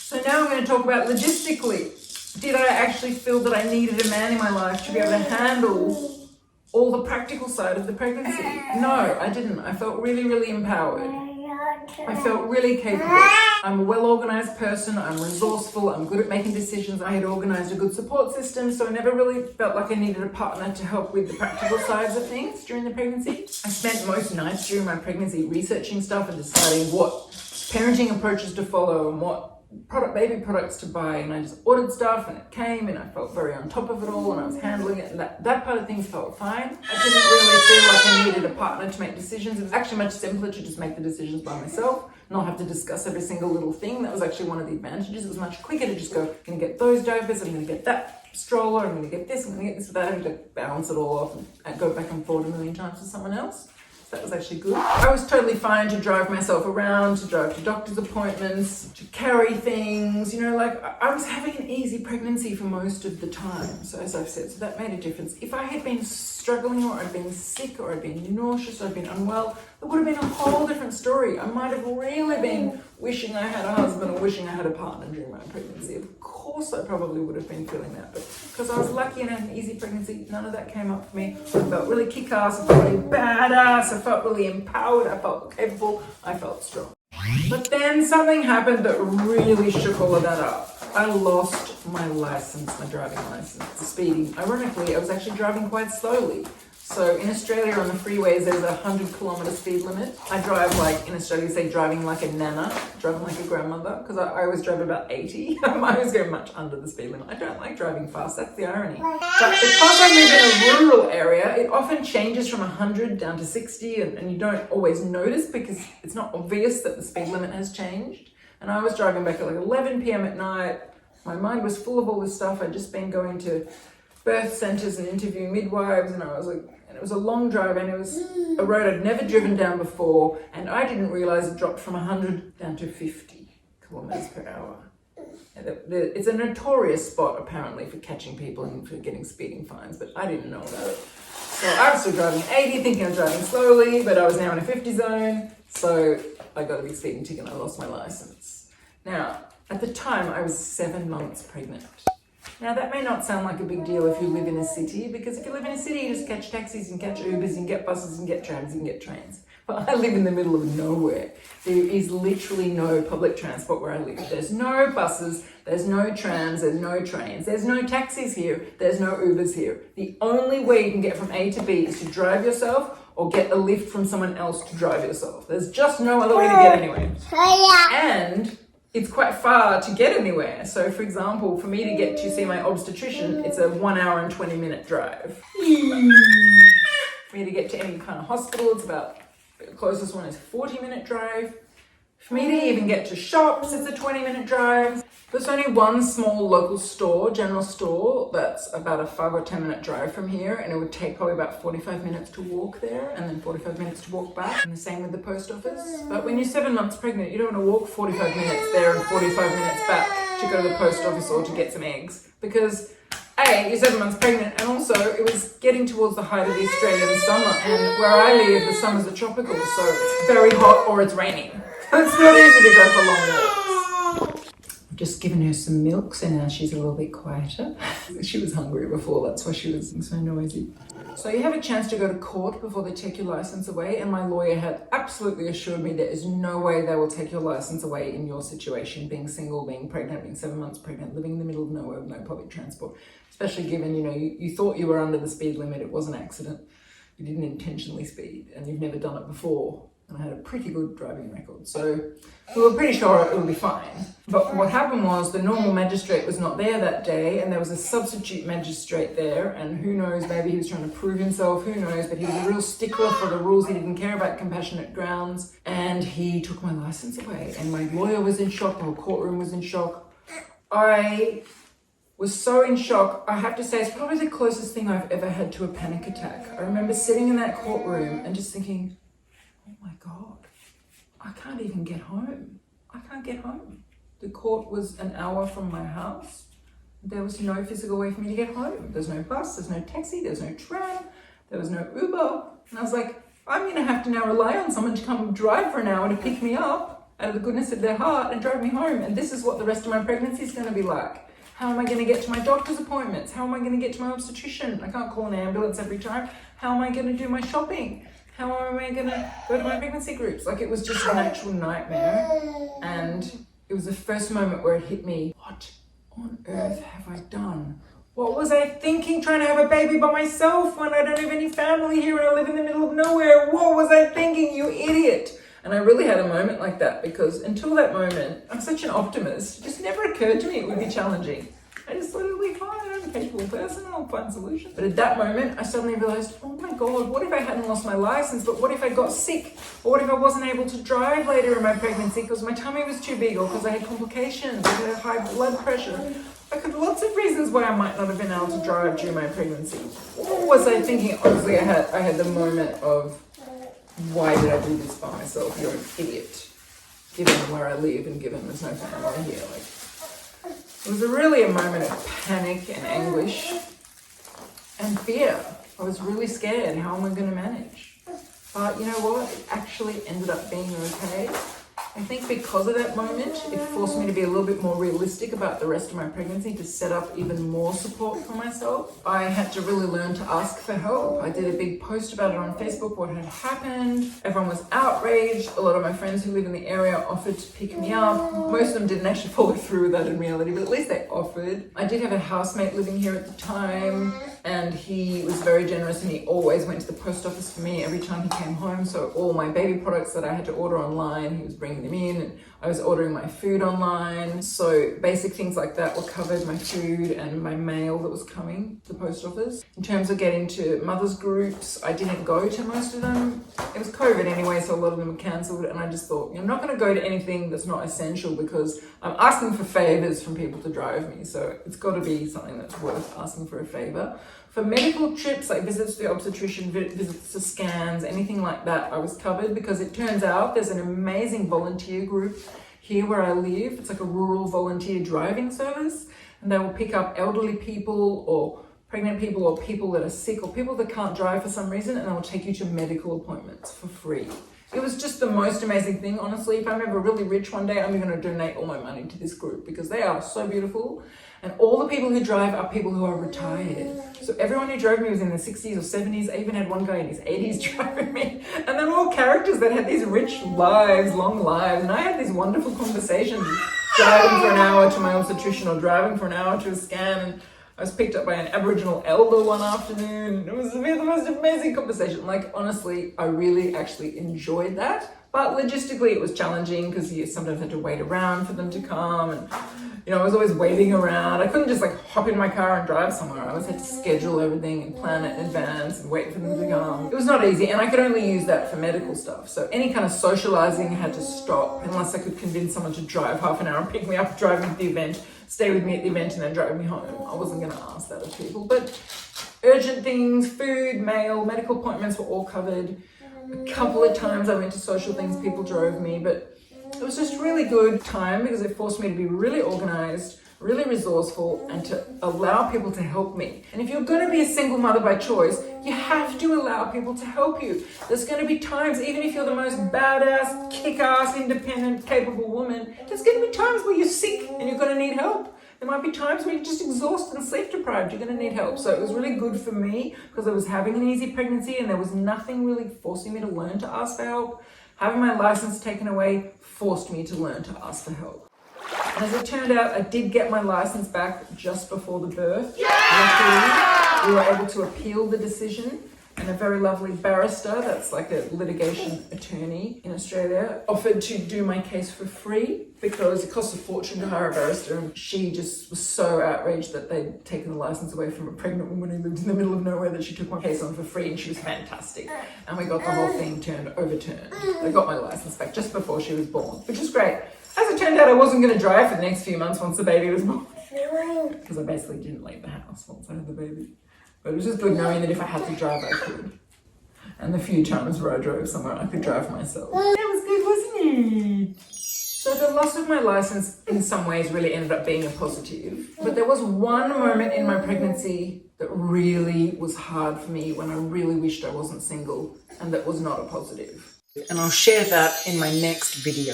So now I'm going to talk about logistically. Did I actually feel that I needed a man in my life to be able to handle all the practical side of the pregnancy? No, I didn't. I felt really, really empowered. I felt really capable. I'm a well-organized person. I'm resourceful. I'm good at making decisions. I had organized a good support system, so I never really felt like I needed a partner to help with the practical sides of things during the pregnancy. I spent most nights during my pregnancy researching stuff and deciding what parenting approaches to follow and what baby products to buy, and I just ordered stuff and it came and I felt very on top of it all and I was handling it, and that part of things felt fine. I didn't really feel like I needed a partner to make decisions. It was actually much simpler to just make the decisions by myself, not have to discuss every single little thing. That was actually one of the advantages. It was much quicker to just go, I'm going to get those diapers, I'm going to get that stroller, I'm going to get this, I'm going to get this, without having to balance it all off and go back and forth a million times with someone else. That was actually good. I was totally fine to drive myself around, to drive to doctor's appointments, to carry things, like I was having an easy pregnancy for most of the time. So as I've said, so that made a difference. If I had been struggling or I'd been sick or I'd been nauseous or I'd been unwell, it would have been a whole different story. I might have really been wishing I had a husband or wishing I had a partner during my pregnancy. Of course I probably would have been feeling that, but because I was lucky and had an easy pregnancy, none of that came up for me. I felt really kick-ass, I felt really badass, I felt really empowered, I felt capable, I felt strong. But then something happened that really shook all of that up. I lost my license, my driving license, speeding. Ironically, I was actually driving quite slowly. So in Australia on the freeways, there's a 100-kilometre speed limit. I drive in Australia, say driving like a nana, driving like a grandmother, because I always drove about 80. I always go much under the speed limit. I don't like driving fast, that's the irony. But because I live in a rural area, it often changes from 100 down to 60, and you don't always notice because it's not obvious that the speed limit has changed. And I was driving back at like 11 p.m. at night. My mind was full of all this stuff. I'd just been going to birth centres and interviewing midwives, and I was like, and it was a long drive, and it was a road I'd never driven down before, and I didn't realise it dropped from 100 down to 50 kilometres per hour. It's a notorious spot apparently for catching people and for getting speeding fines, but I didn't know about it. So I was still driving 80, thinking I was driving slowly, but I was now in a 50 zone, so I got a big speeding ticket and I lost my licence. Now, at the time, I was 7 months pregnant. Now, that may not sound like a big deal if you live in a city, because if you live in a city, you just catch taxis and catch Ubers and get buses and get trams and get trains. But I live in the middle of nowhere. There is literally no public transport where I live. There's no buses, there's no trams, there's no trains, there's no taxis here, there's no Ubers here. The only way you can get from A to B is to drive yourself or get a lift from someone else to drive yourself. There's just no other way to get anywhere. And it's quite far to get anywhere. So for example, for me to get to see my obstetrician, it's a 1 hour and 20-minute drive. For me to get to any kind of hospital, it's about, the closest one is a 40-minute drive. For me to even get to shops, it's a 20-minute drive. There's only one small local store, general store, that's about a 5 or 10-minute drive from here, and it would take probably about 45 minutes to walk there and then 45 minutes to walk back, and the same with the post office. But when you're 7 months pregnant, you don't want to walk 45 minutes there and 45 minutes back to go to the post office or to get some eggs, because A, you're 7 months pregnant, and also it was getting towards the height of the Australian summer, and where I live, the summers are tropical, so it's very hot or it's raining. It's not easy to go for long walks. I've just given her some milk, so now she's a little bit quieter. She was hungry before, that's why she was so noisy. So you have a chance to go to court before they take your license away, and my lawyer had absolutely assured me there is no way they will take your license away in your situation, being single, being pregnant, being 7 months pregnant, living in the middle of nowhere with no public transport, especially given, you thought you were under the speed limit, it was an accident, you didn't intentionally speed, and you've never done it before. And I had a pretty good driving record, so we were pretty sure it would be fine. But what happened was the normal magistrate was not there that day, and there was a substitute magistrate there, and who knows, maybe he was trying to prove himself, who knows, but he was a real stickler for the rules. He didn't care about compassionate grounds, and he took my license away, and my lawyer was in shock, the whole courtroom was in shock. I was so in shock. I have to say, it's probably the closest thing I've ever had to a panic attack. I remember sitting in that courtroom and just thinking, oh my God, I can't even get home. I can't get home. The court was an hour from my house. There was no physical way for me to get home. There's no bus, there's no taxi, there's no tram, there was no Uber. And I was like, I'm gonna have to now rely on someone to come drive for an hour to pick me up. out of the goodness of their heart and drove me home. And this is what the rest of my pregnancy is going to be like. How am I going to get to my doctor's appointments? How am I going to get to my obstetrician? I can't call an ambulance every time. How am I going to do my shopping? How am I going to go to my pregnancy groups? Like, it was just an actual nightmare. And it was the first moment where it hit me. What on earth have I done? What was I thinking trying to have a baby by myself when I don't have any family here and I live in the middle of nowhere? What was I thinking, you idiot? And I really had a moment like that because until that moment, I'm such an optimist. It just never occurred to me it would be challenging. I just thought it would be fine. I'm a capable person. I'll find solutions. But at that moment, I suddenly realized, oh my God, what if I hadn't lost my license? But what if I got sick? Or what if I wasn't able to drive later in my pregnancy because my tummy was too big or because I had complications, I had high blood pressure? I could lots of reasons why I might not have been able to drive during my pregnancy. What was I thinking? Honestly, I had the moment of, why did I do this by myself? You're an idiot. Given where I live and given there's no family here. Like, it was really a moment of panic and anguish and fear. I was really scared. How am I going to manage? But you know what? It actually ended up being okay. I think because of that moment, it forced me to be a little bit more realistic about the rest of my pregnancy, to set up even more support for myself. I had to really learn to ask for help. I did a big post about it on Facebook, what had happened. Everyone was outraged. A lot of my friends who live in the area offered to pick me up. Most of them didn't actually follow through with that in reality, but at least they offered. I did have a housemate living here at the time, and he was very generous, and he always went to the post office for me every time he came home. So all my baby products that I had to order online, he was bringing them in, and I was ordering my food online. So basic things like that were covered, my food and my mail that was coming to the post office. In terms of getting to mothers groups, I didn't go to most of them. It was COVID anyway, so a lot of them were cancelled, and I just thought, I'm not going to go to anything that's not essential because I'm asking for favors from people to drive me, so it's got to be something that's worth asking for a favor. For medical trips, like visits to the obstetrician, visits to scans, anything like that, I was covered because it turns out there's an amazing volunteer group here where I live. It's like a rural volunteer driving service, and they will pick up elderly people or pregnant people or people that are sick or people that can't drive for some reason, and they will take you to medical appointments for free. It was just the most amazing thing, honestly. If I'm ever really rich one day, I'm going to donate all my money to this group because they are so beautiful. And all the people who drive are people who are retired. So everyone who drove me was in their 60s or 70s. I even had one guy in his 80s driving me. And they're all characters that had these rich lives, long lives. And I had these wonderful conversations driving for an hour to my obstetrician or driving for an hour to a scan. And I was picked up by an Aboriginal elder one afternoon. It was the most amazing conversation. Like, honestly, I really actually enjoyed that. But logistically, it was challenging because you sometimes had to wait around for them to come. And, I was always waiting around. I couldn't just hop in my car and drive somewhere. I always had to schedule everything and plan it in advance and wait for them to come. It was not easy. And I could only use that for medical stuff. So any kind of socializing had to stop unless I could convince someone to drive half an hour and pick me up, drive me to the event, stay with me at the event, and then drive me home. I wasn't going to ask that of people. But urgent things, food, mail, medical appointments were all covered. A couple of times I went to social things, people drove me, but it was just really good time because it forced me to be really organized, really resourceful, and to allow people to help me. And if you're going to be a single mother by choice, you have to allow people to help you. There's going to be times, even if you're the most badass, kick-ass, independent, capable woman, there's going to be times where you're sick and you're going to need help. There might be times where you're just exhausted and sleep deprived. You're going to need help. So it was really good for me because I was having an easy pregnancy and there was nothing really forcing me to learn to ask for help. Having my license taken away forced me to learn to ask for help. And as it turned out, I did get my license back just before the birth. Luckily, we were able to appeal the decision. And a very lovely barrister, that's like a litigation attorney in Australia, offered to do my case for free because it costs a fortune to hire a barrister, and she just was so outraged that they'd taken the license away from a pregnant woman who lived in the middle of nowhere that she took my case on for free, and she was fantastic. And we got the whole thing overturned. I got my license back just before she was born, which was great. As it turned out, I wasn't going to drive for the next few months once the baby was born because I basically didn't leave the house once I had the baby. But it was just good knowing that if I had to drive, I could. And the few times where I drove somewhere, I could drive myself. That was good, wasn't it? So the loss of my license in some ways really ended up being a positive. But there was one moment in my pregnancy that really was hard for me when I really wished I wasn't single, and that was not a positive. And I'll share that in my next video.